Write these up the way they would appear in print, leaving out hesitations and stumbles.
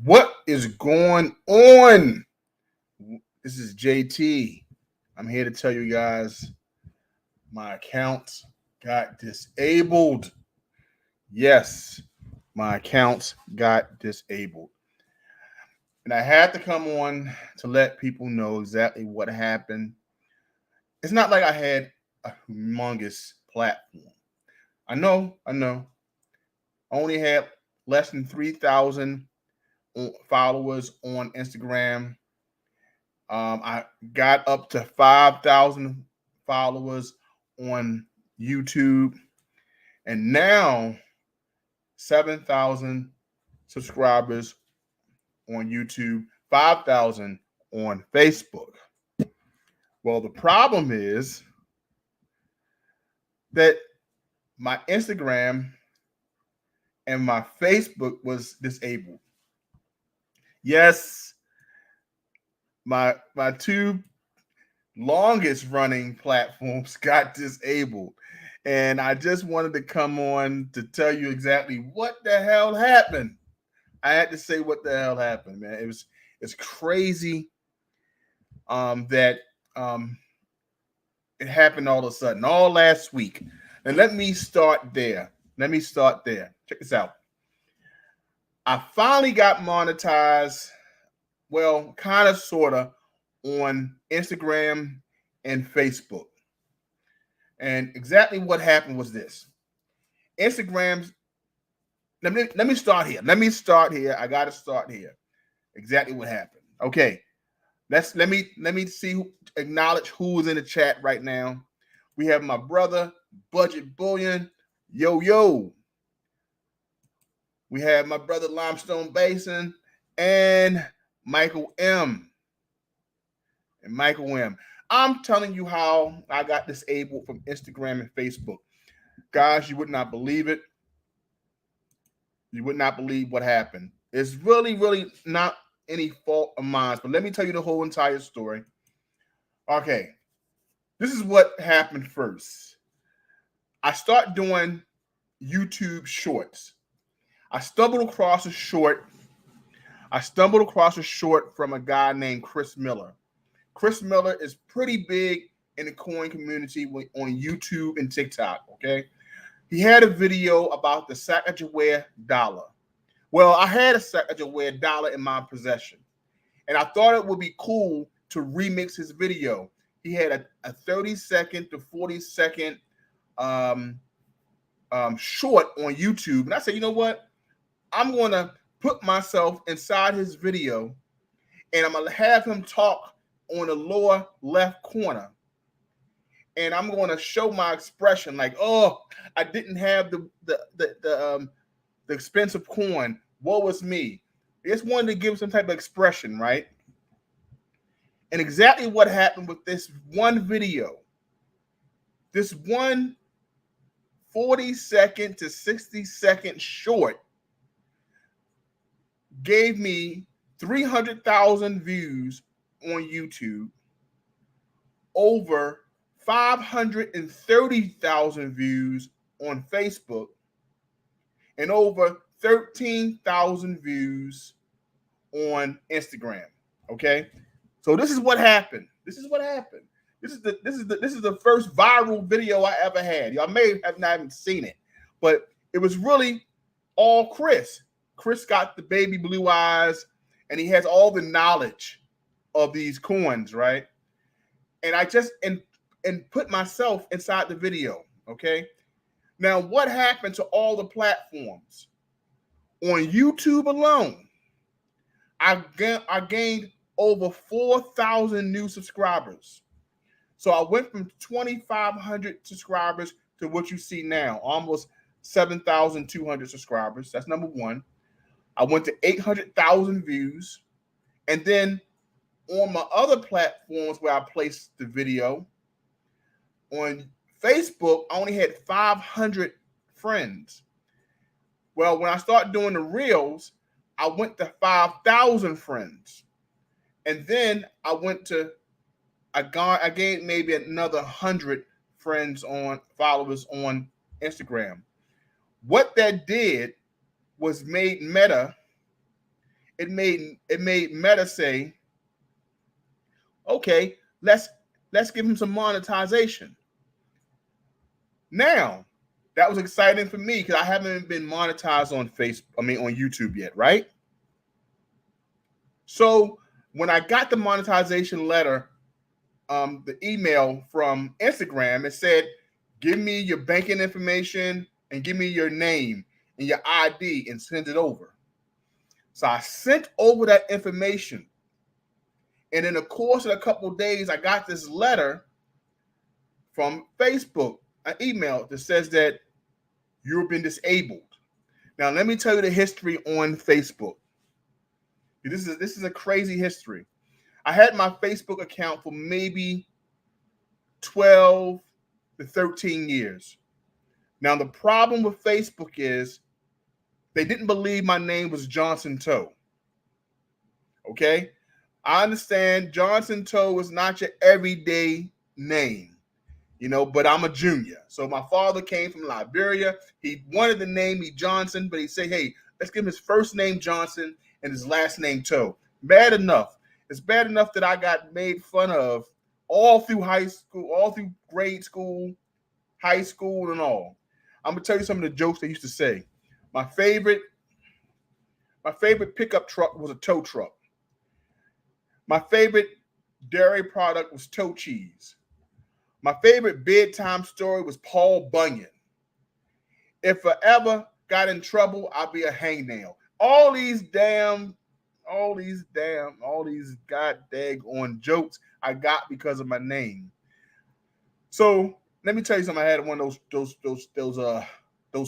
What is going on? This is JT. I'm here to tell you guys my account got disabled. Yes, my account got disabled. And I had to come on to let people know exactly what happened. It's not like I had a humongous platform. I know. I only had less than 3,000 followers on Instagram. I got up to 5,000 followers on YouTube, and now 7,000 subscribers on YouTube, 5,000 on Facebook. Well, the problem is that my Instagram and my Facebook was disabled. Yes, my two longest running platforms got disabled. And I just wanted to come on to tell you exactly what the hell happened. I had to say what the hell happened, man. It's crazy that it happened all of a sudden, all last week. And let me start there. Check this out. I finally got monetized, well, kind of, sort of, on Instagram and Facebook. And exactly what happened was this. Instagram's let me start here. I gotta start here. Exactly what happened. Okay. Let me acknowledge who is in the chat right now. We have my brother, Budget Bullion. Yo. We have my brother Limestone Basin and Michael M. I'm telling you how I got disabled from Instagram and Facebook. Guys, you would not believe it. You would not believe what happened. It's really not any fault of mine, but let me tell you the whole entire story. Okay, this is what happened first. I start doing YouTube shorts. I stumbled across a short from a guy named Chris Miller. Chris Miller is pretty big in the coin community on YouTube and TikTok, okay? He had a video about the Sacagawea dollar. Well, I had a Sacagawea dollar in my possession, and I thought it would be cool to remix his video. He had a 30-second to 40-second short on YouTube, and I said, you know what? I'm going to put myself inside his video, and I'm going to have him talk on the lower left corner. And I'm going to show my expression like, oh, I didn't have the expensive coin. Woe was me. I just wanted to give some type of expression, right? And exactly what happened with this one video, this one 40-second to 60-second short gave me 300,000 views on YouTube, over 530,000 views on Facebook, and over 13,000 views on Instagram. Okay, so this is what happened. This is the first viral video I ever had. Y'all may have not even seen it, but it was really all Chris. Chris got the baby blue eyes, and he has all the knowledge of these coins, right? And I just and put myself inside the video. Okay. Now, what happened to all the platforms? On YouTube alone, I gained over 4,000 new subscribers. So I went from 2,500 subscribers to what you see now, almost 7,200 subscribers. That's number one. I went to 800,000 views. And then on my other platforms where I placed the video, on Facebook, I only had 500 friends. Well, when I started doing the reels, I went to 5,000 friends. And then I gained maybe another 100 followers on Instagram. What that did was made Meta it made Meta say, okay, let's give him some monetization. Now, that was exciting for me because I haven't been monetized on on YouTube yet, right? So when I got the monetization letter, the email from Instagram, it said, give me your banking information and give me your name and your ID and send it over. So I sent over that information. And in the course of a couple of days, I got this letter from Facebook, an email that says that you've been disabled. Now, let me tell you the history on Facebook. This is a crazy history. I had my Facebook account for maybe 12 to 13 years. Now, the problem with Facebook is they didn't believe my name was Johnson Toe. Okay? I understand Johnson Toe is not your everyday name, but I'm a junior. So my father came from Liberia. He wanted to name me Johnson, but he said, hey, let's give him his first name Johnson and his last name Toe. Bad enough. It's bad enough that I got made fun of all through high school, all through grade school, high school, and all. I'm gonna tell you some of the jokes they used to say. My favorite pickup truck was a tow truck. My favorite dairy product was toe cheese. My favorite bedtime story was Paul Bunyan. If I ever got in trouble, I'd be a hangnail. All these god daggone jokes I got because of my name. So let me tell you something. I had one of those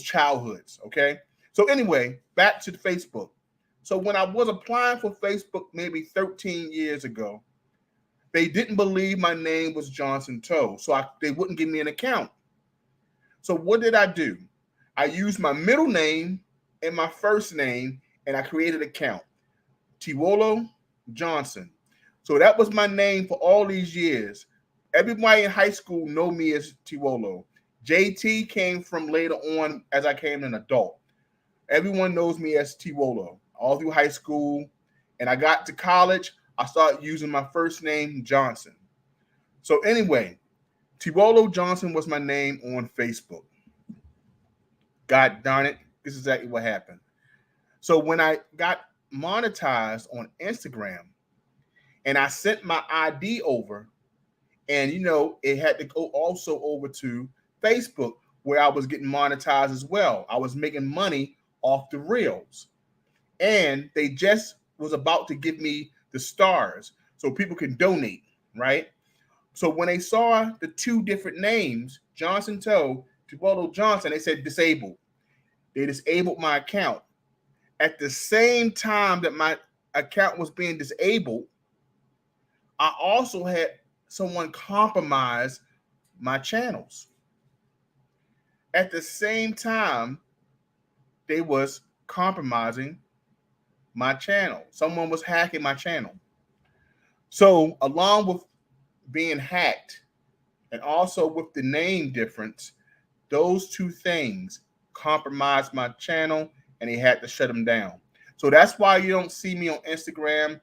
childhoods. Okay. So anyway, back to the Facebook. So when I was applying for Facebook maybe 13 years ago, they didn't believe my name was Johnson Toe, so they wouldn't give me an account. So what did I do? I used my middle name and my first name, and I created an account, Tiwolo Johnson. So that was my name for all these years. Everybody in high school know me as Tiwolo. JT came from later on as I came an adult. Everyone knows me as Tiwolo all through high school. And I got to college, I started using my first name, Johnson. So anyway, Tiwolo Johnson was my name on Facebook. God darn it, this is exactly what happened. So when I got monetized on Instagram and I sent my ID over, and it had to go also over to Facebook where I was getting monetized as well. I was making money off the reels. And they just was about to give me the stars so people can donate, right? So when they saw the two different names, Johnson Toe, Tiwolo Johnson, they said disabled. They disabled my account. At the same time that my account was being disabled, I also had someone compromise my channels. At the same time, they was compromising my channel. Someone was hacking my channel. So along with being hacked and also with the name difference, those two things compromised my channel and they had to shut them down. So that's why you don't see me on Instagram.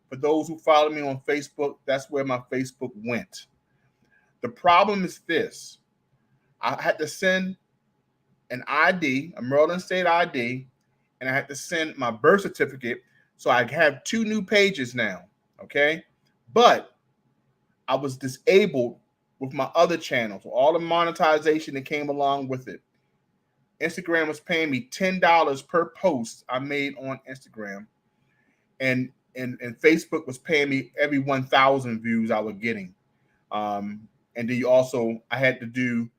For those who follow me on Facebook, that's where my Facebook went. The problem is this. I had to send an ID, a Maryland State ID, and I had to send my birth certificate. So I have two new pages now, okay? But I was disabled with my other channels, all the monetization that came along with it. Instagram was paying me $10 per post I made on Instagram. And Facebook was paying me every 1,000 views I was getting. And then I had to do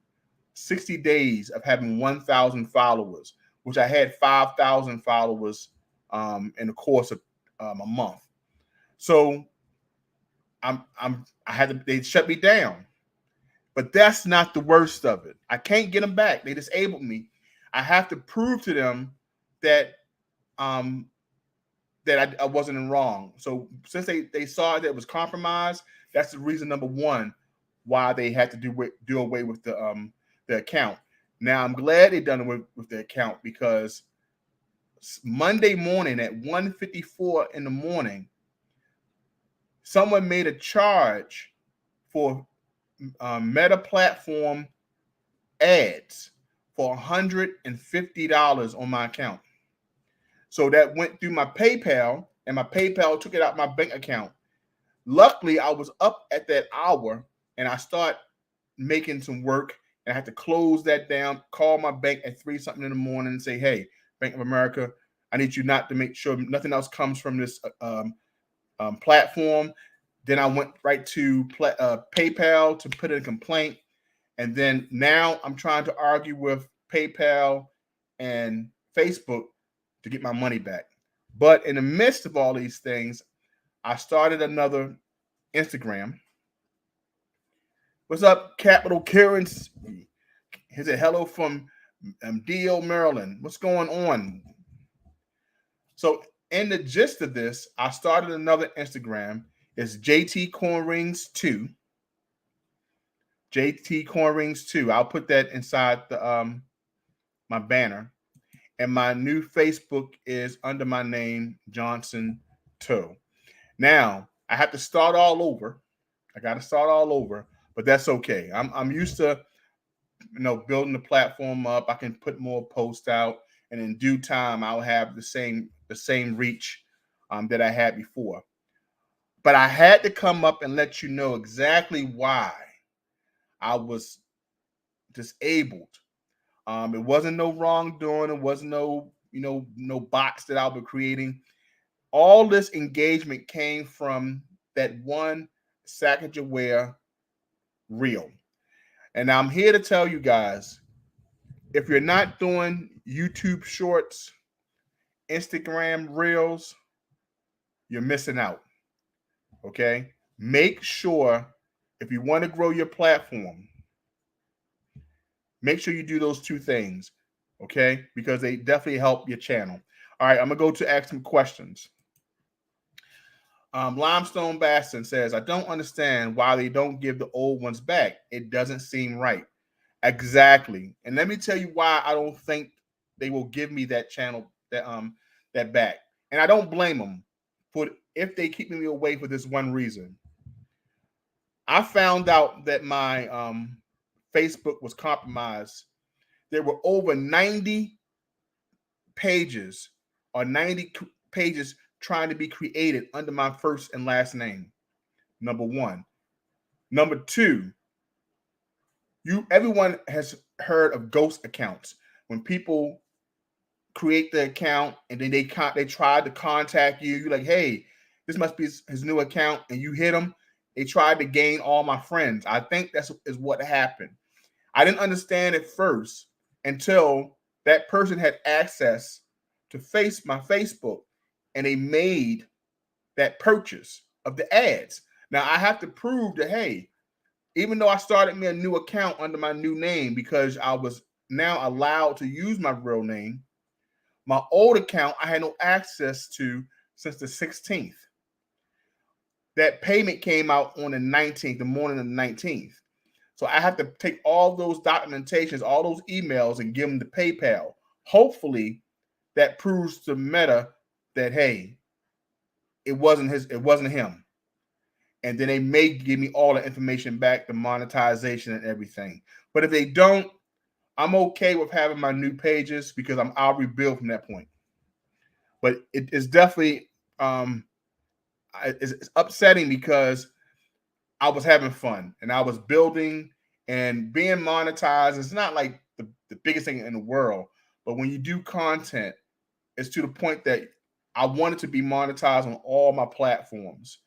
60 days of having 1,000 followers, which I had 5,000 followers in the course of a month. So they shut me down. But that's not the worst of it. I can't get them back. They disabled me. I have to prove to them that that I wasn't wrong. So since they saw that it was compromised, that's the reason number one why they had to do away with the account. Now I'm glad they done away with the account because Monday morning at 1:54 in the morning, someone made a charge for Meta platform ads for $150 on my account. So that went through my PayPal, and my PayPal took it out my bank account. Luckily, I was up at that hour, and I start making some work, and I had to close that down, call my bank at 3 something in the morning and say, hey, Bank of America, I need you not to make sure nothing else comes from this platform. Then I went right to PayPal to put in a complaint. And then now I'm trying to argue with PayPal and Facebook to get my money back. But in the midst of all these things, I started another Instagram. What's up, Capital Currency? Is it hello from D.O. Maryland? What's going on? So in the gist of this, I started another Instagram. It's JT Coin Rings 2. JT Coin Rings 2. I'll put that inside the my banner. And my new Facebook is under my name, Johnson Toe. Now, I have to start all over. I got to start all over, but that's okay. I'm used to, building the platform up. I can put more posts out, and in due time, I'll have the same reach that I had before. But I had to come up and let you know exactly why I was disabled. It wasn't no wrongdoing. It wasn't no bots that I'll be creating. All this engagement came from that one Sacagawea reel. And I'm here to tell you guys, if you're not doing YouTube shorts, Instagram reels, you're missing out. Okay? Make sure, if you want to grow your platform, make sure you do those two things. Okay? Because they definitely help your channel. All right, I'm going to go to ask some questions. Limestone Bastion says, I don't understand why they don't give the old ones back. It doesn't seem right. Exactly. And let me tell you why I don't think they will give me that channel, that back. And I don't blame them for if they keep me away for this one reason. I found out that my Facebook was compromised. There were over 90 pages or 90 pages trying to be created under my first and last name. Number one. Number two, everyone has heard of ghost accounts. When people create the account and then they tried to contact you, you're like, hey, this must be his new account, and you hit them. They tried to gain all my friends. I think is what happened. I didn't understand at first until that person had access to my Facebook, and they made that purchase of the ads. Now I have to prove that, hey, even though I started me a new account under my new name because I was now allowed to use my real name, my old account I had no access to since the 16th. That payment came out on the 19th, the morning of the 19th. So I have to take all those documentations, all those emails, and give them to PayPal. Hopefully that proves to Meta that, hey, it wasn't him. And then they may give me all the information back, the monetization and everything. But if they don't, I'm okay with having my new pages because I'll rebuild from that point. But it is definitely it's upsetting because I was having fun and I was building, and being monetized is not like the biggest thing in the world. But when you do content, it's to the point that I wanted to be monetized on all my platforms.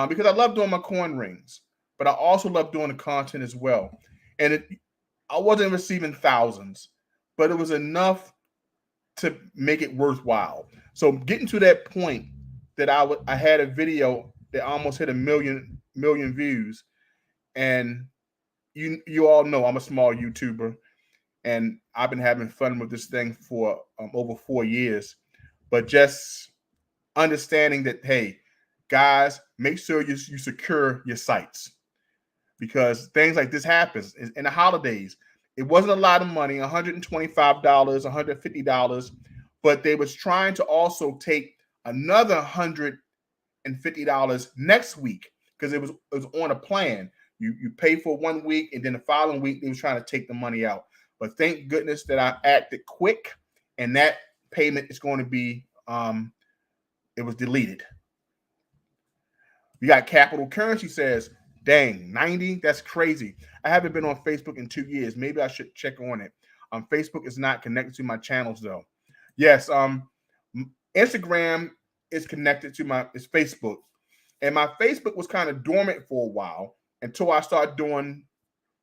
Because I love doing my coin rings, but I also love doing the content as well. And I wasn't receiving thousands, but it was enough to make it worthwhile. So getting to that point that I had a video that almost hit a million views, and you all know I'm a small YouTuber, and I've been having fun with this thing for over 4 years. But just understanding that, hey, guys, make sure you secure your sites, because things like this happens in the holidays. It wasn't a lot of money, $125, $150, but they was trying to also take another $150 next week because it was on a plan. You pay for 1 week, and then the following week they was trying to take the money out. But thank goodness that I acted quick, and that payment is going to be it was deleted. We got Capital Currency says, dang, 90? That's crazy. I haven't been on Facebook in 2 years. Maybe I should check on it. Facebook is not connected to my channels though. Yes, Instagram is connected to it's Facebook. And my Facebook was kind of dormant for a while until I started doing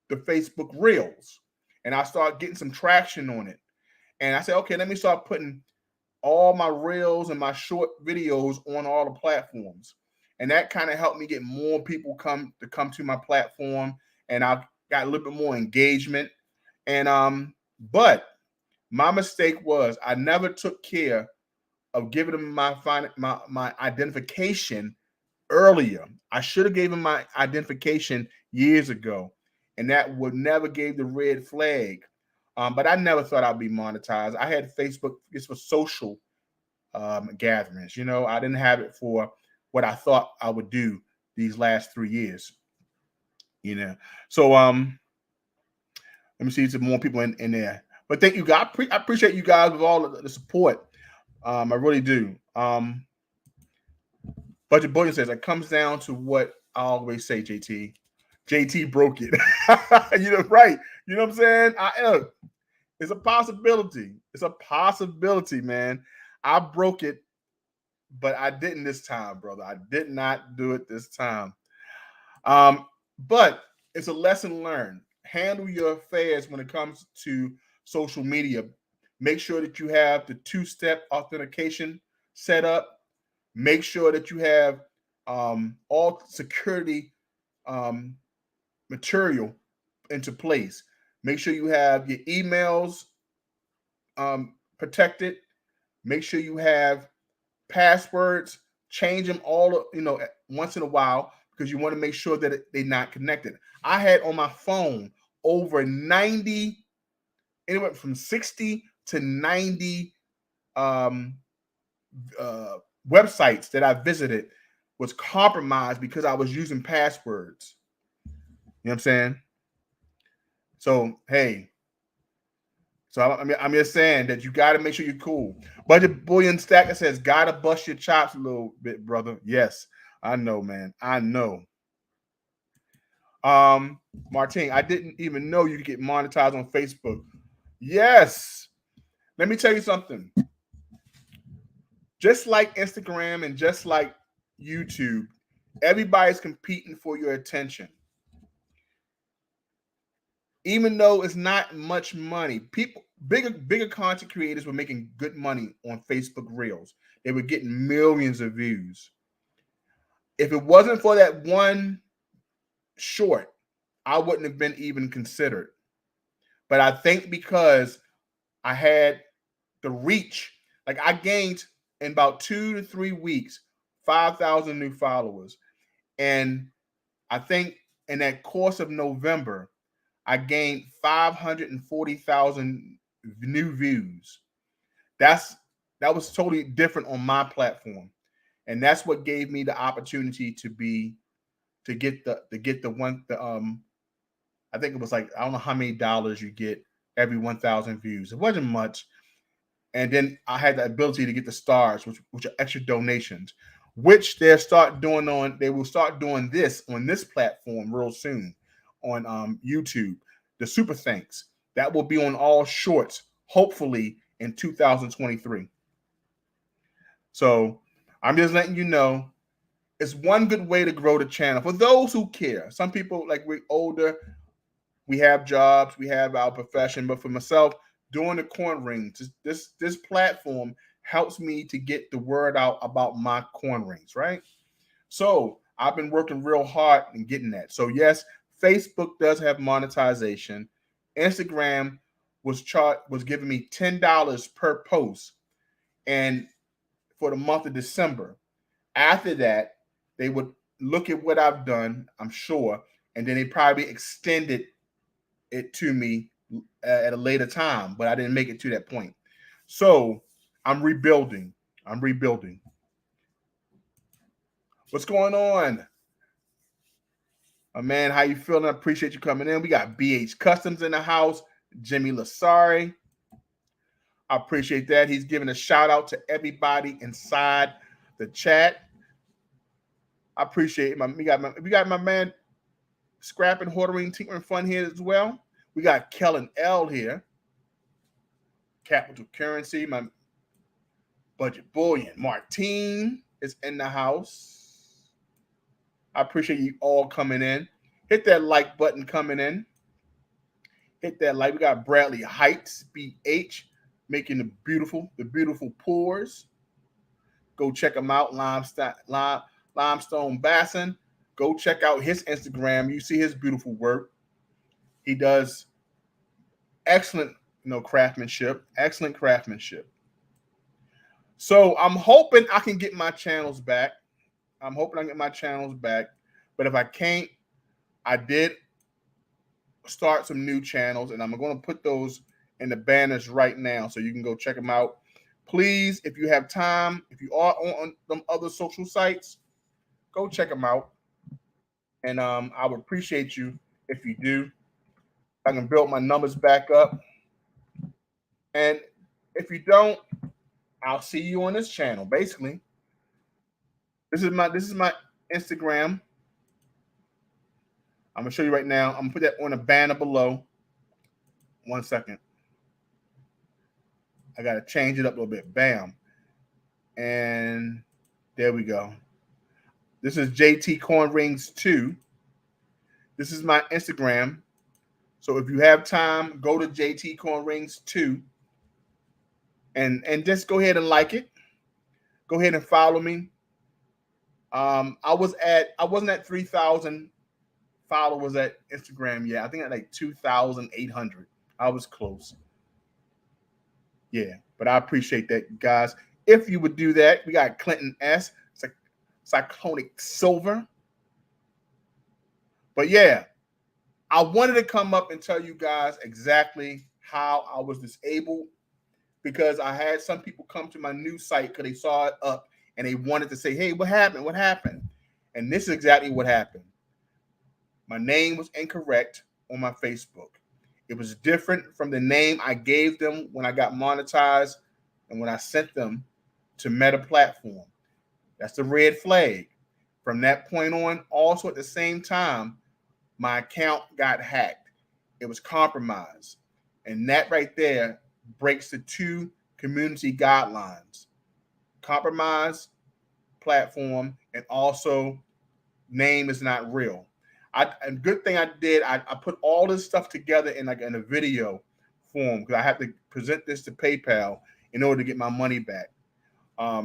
the Facebook Reels. And I started getting some traction on it. And I said, okay, let me start putting all my Reels and my short videos on all the platforms. And that kind of helped me get more people come to my platform. And I got a little bit more engagement. And but my mistake was I never took care of giving them my identification earlier. I should have given my identification years ago, and that would never gave the red flag. But I never thought I'd be monetized. I had Facebook just for social gatherings. You know, I didn't have it for what I thought I would do these last 3 years. You know, so let me see some more people in there. But thank you, guys. I appreciate you guys with all the support. I really do. Budget Bullion says it comes down to what I always say, JT. JT broke it. You know, right? You know what I'm saying? It's a possibility. It's a possibility, man. I broke it, but I didn't this time, brother. I did not do it this time. But it's a lesson learned. Handle your affairs when it comes to social media. Make sure that you have the 2-step authentication set up. Make sure that you have all security material into place. Make sure you have your emails protected. Make sure you have passwords. Change them all, once in a while, because you want to make sure that they're not connected. I had on my phone over 90, anywhere from 60 to 90 websites that I visited was compromised because I was using passwords. You know what I'm saying? So, hey. So, I'm just saying that you got to make sure you're cool. Budget Bullion Stacker says, got to bust your chops a little bit, brother. Yes, I know, man. I know. Martine, I didn't even know you could get monetized on Facebook. Yes. Let me tell you something. Just like Instagram and just like YouTube, everybody's competing for your attention. Even though it's not much money, people, bigger content creators were making good money on Facebook Reels. They were getting millions of views. If it wasn't for that one short, I wouldn't have been even considered. But I think because I had the reach, like I gained in about 2 to 3 weeks, 5,000 new followers. And I think in that course of November, I gained 540,000 new views. That was totally different on my platform. And that's what gave me the opportunity to get the one I think it was like, I don't know how many dollars you get every 1,000 views. It wasn't much. And then I had the ability to get the stars, which are extra donations, which they will start doing this on this platform real soon on YouTube. The super thanks that will be on all shorts, hopefully in 2023. So I'm just letting you know, it's one good way to grow the channel for those who care. Some people, like, we're older, we have jobs, we have our profession, but for myself, doing the corn rings, this platform helps me to get the word out about my corn rings, right? So I've been working real hard in getting that. So yes, Facebook does have monetization. Instagram was giving me $10 per post, and for the month of December. After that, they would look at what I've done, I'm sure, and then they probably extended it to me at a later time, but I didn't make it to that point. So I'm rebuilding. I'm rebuilding. What's going on? Man, how you feeling? I appreciate you coming in. We got BH Customs in the house. Jimmy Lasari. I appreciate that. He's giving a shout out to everybody inside the chat. I appreciate it. We got my man Scrapping, Hoarding, Tinkering Fun here as well. We got Kellen L here. Capital Currency, my Budget Bullion. Martine is in the house. I appreciate you all coming in. Hit that like button coming in. Hit that like. We got Bradley Heights, BH, making the beautiful pours. Go check him out, Limestone Bassin. Go check out his Instagram. You see his beautiful work. He does excellent, craftsmanship. Excellent craftsmanship. So I'm hoping I can get my channels back. But if I can't, I did start some new channels, and I'm going to put those in the banners right now so you can go check them out. Please, if you have time, if you are on them other social sites, go check them out. And I would appreciate you if you do. I can build my numbers back up. And if you don't, I'll see you on this channel. Basically, this is my Instagram. I'm gonna show you right now. I'm gonna put that on a banner below. 1 second. I gotta change it up a little bit. Bam. And there we go. This is JT Coin Rings 2. This is my Instagram. So if you have time, go to JT Coin Rings 2 and just go ahead and like it. Go ahead and follow me. I wasn't at 3,000 followers at Instagram yet. I think at like 2,800. I was close. Yeah, but I appreciate that, guys. If you would do that, we got Clinton S. Cyclonic Silver. But yeah, I wanted to come up and tell you guys exactly how I was disabled, because I had some people come to my new site because they saw it up and they wanted to say, hey, what happened? What happened? And this is exactly what happened. My name was incorrect on my Facebook. It was different from the name I gave them when I got monetized and when I sent them to Meta platform. That's the red flag. From that point on, also at the same time, my account got hacked. It was compromised. And that right there breaks the two community guidelines: compromise platform, and also name is not real. A good thing I did, I put all this stuff together in a video form, because I have to present this to PayPal in order to get my money back.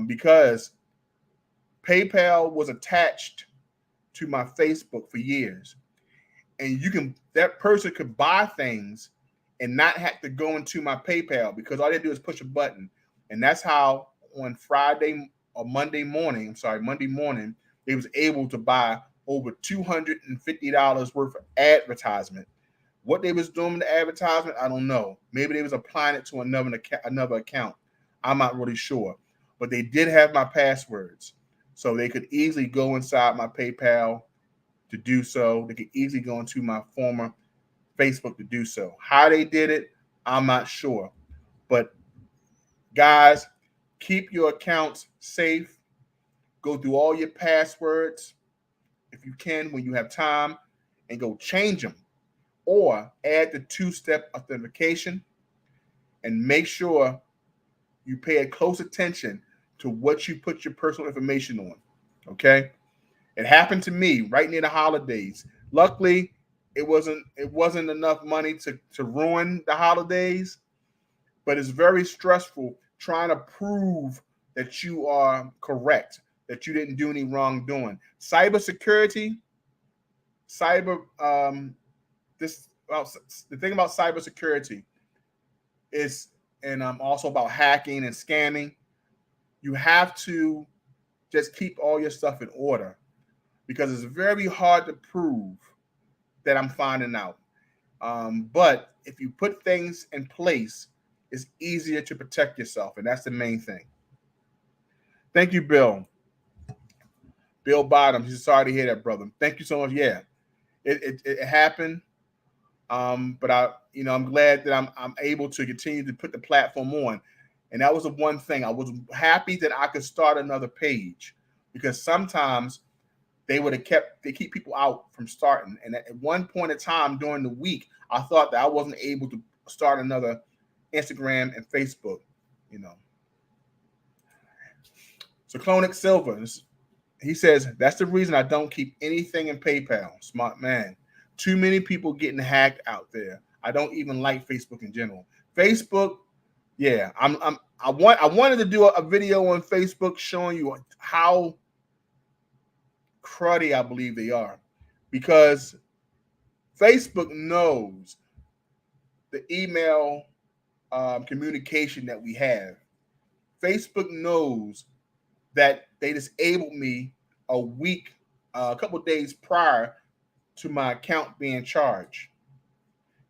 Because PayPal was attached to my Facebook for years. And that person could buy things and not have to go into my PayPal, because all they do is push a button. And that's how on Monday morning, they was able to buy over $250 worth of advertisement. What they was doing with the advertisement, I don't know. Maybe they was applying it to another account. I'm not really sure. But they did have my passwords. So they could easily go inside my PayPal to do so. They could easily go into my former Facebook to do so. How they did it, I'm not sure. But guys, keep your accounts safe. Go through all your passwords if you can when you have time, and go change them, or add the two-step authentication, and make sure you pay a close attention to what you put your personal information on. Okay? It happened to me right near the holidays. Luckily, it wasn't enough money to ruin the holidays, but it's very stressful trying to prove that you are correct, that you didn't do any wrongdoing. Cybersecurity, the thing about cybersecurity is, and also about hacking and scamming, you have to just keep all your stuff in order, because it's very hard to prove that I'm finding out. But if you put things in place, it's easier to protect yourself, and that's the main thing. Thank you, Bill. Bill Bottoms. He's sorry to hear that, brother. Thank you so much. Yeah, it happened. But I'm glad that I'm able to continue to put the platform on. And that was the one thing. I was happy that I could start another page, because sometimes they keep people out from starting. And at one point in time during the week, I thought that I wasn't able to start another Instagram and Facebook, So Clonic Silver, he says, that's the reason I don't keep anything in PayPal. Smart man. Too many people getting hacked out there. I don't even like Facebook in general. Facebook, yeah, I wanted to do a video on Facebook showing you how cruddy I believe they are, because Facebook knows the email communication that we have. Facebook knows that they disabled me a couple of days prior to my account being charged.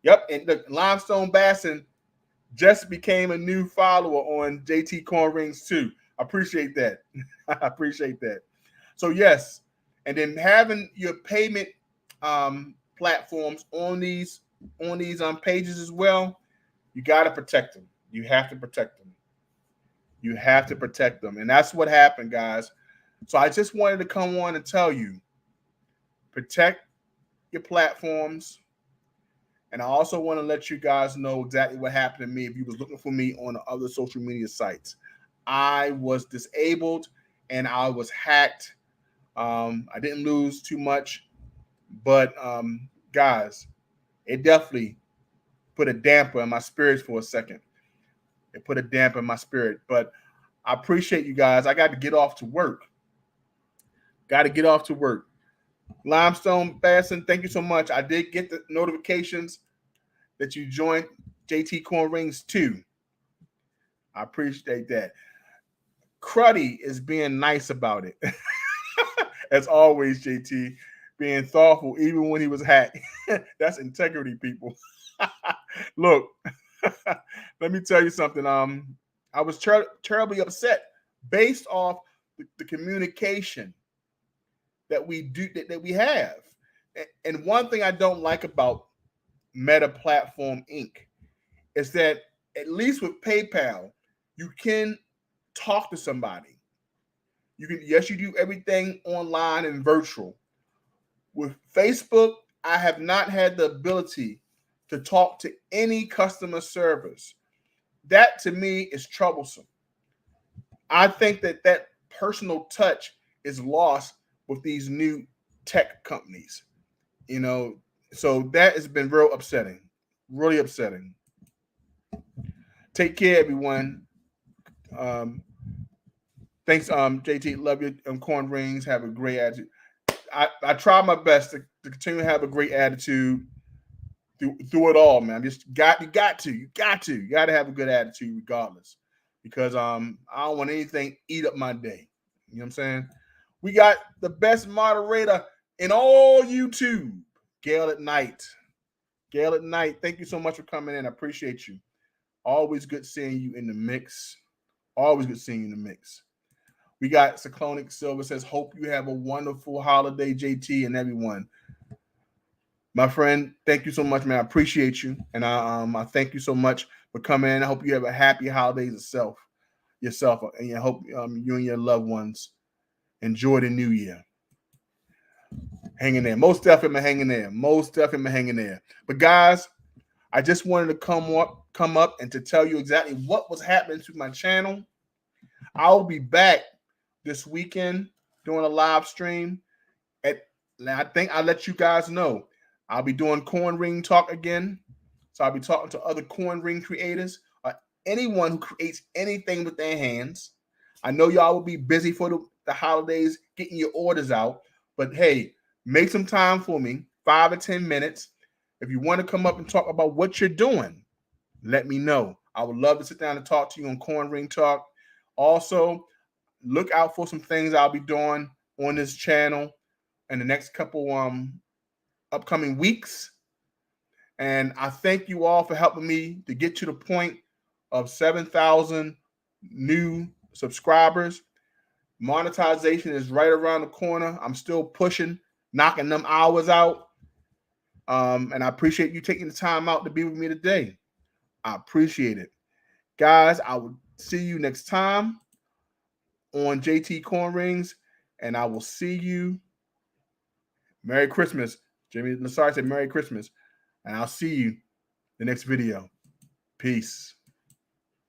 Yep, and look, Limestone Bassin just became a new follower on JT Corn Rings too. I appreciate that. I appreciate that. So yes, and then having your payment platforms on these pages as well, you got to protect them. You have to protect them. You have to protect them, and that's what happened, guys. So I just wanted to come on and tell you, protect your platforms. And I also want to let you guys know exactly what happened to me if you was looking for me on other social media sites. I was disabled and I was hacked. I didn't lose too much, but guys, it definitely put a damper in my spirits for a second. It put a damper in my spirit, but I appreciate you guys. I got to get off to work. Limestone Bassin, thank you so much. I did get the notifications that you joined JT Corn Rings too. I appreciate that. Cruddy is being nice about it. As always, JT, being thoughtful even when he was hacked. That's integrity, people. Look, let me tell you something. I was terribly upset based off the communication that we have. And one thing I don't like about Meta Platform Inc. is that at least with PayPal, you can talk to somebody. You do everything online and virtual. With Facebook, I have not had the ability to talk to any customer service. That to me is troublesome. I think that personal touch is lost with these new tech companies. So that has been real upsetting. Really upsetting. Take care, everyone. Thanks, JT. Love your corn rings. Have a great attitude. I try my best to continue to have a great attitude through it all, man. You got to have a good attitude regardless, because I don't want anything eat up my day. You know what I'm saying? We got the best moderator in all YouTube, Gail at Night. Gail at Night, thank you so much for coming in. I appreciate you. Always good seeing you in the mix. Always good seeing you in the mix. We got Cyclonic Silver says, hope you have a wonderful holiday, JT, and everyone. My friend, thank you so much, man. I appreciate you. And I thank you so much for coming in. I hope you have a happy holidays yourself. And I hope you and your loved ones enjoy the new year. Hanging there. Most definitely hanging there. But guys, I just wanted to come up and to tell you exactly what was happening to my channel. I'll be back this weekend doing a live stream. I think I'll let you guys know. I'll be doing corn ring talk again. So I'll be talking to other corn ring creators or anyone who creates anything with their hands. I know y'all will be busy for the holidays getting your orders out. But hey, make some time for me, 5 or 10 minutes. If you want to come up and talk about what you're doing, let me know. I would love to sit down and talk to you on Corn Ring Talk. Also, look out for some things I'll be doing on this channel in the next couple upcoming weeks. And I thank you all for helping me to get to the point of 7,000 new subscribers. Monetization is right around the corner. I'm still pushing, knocking them hours out. And I appreciate you taking the time out to be with me today. I appreciate it. Guys, I will see you next time on JT Corn Rings, and I will see you. Merry Christmas. Jamie Nassar said Merry Christmas, and I'll see you the next video. Peace.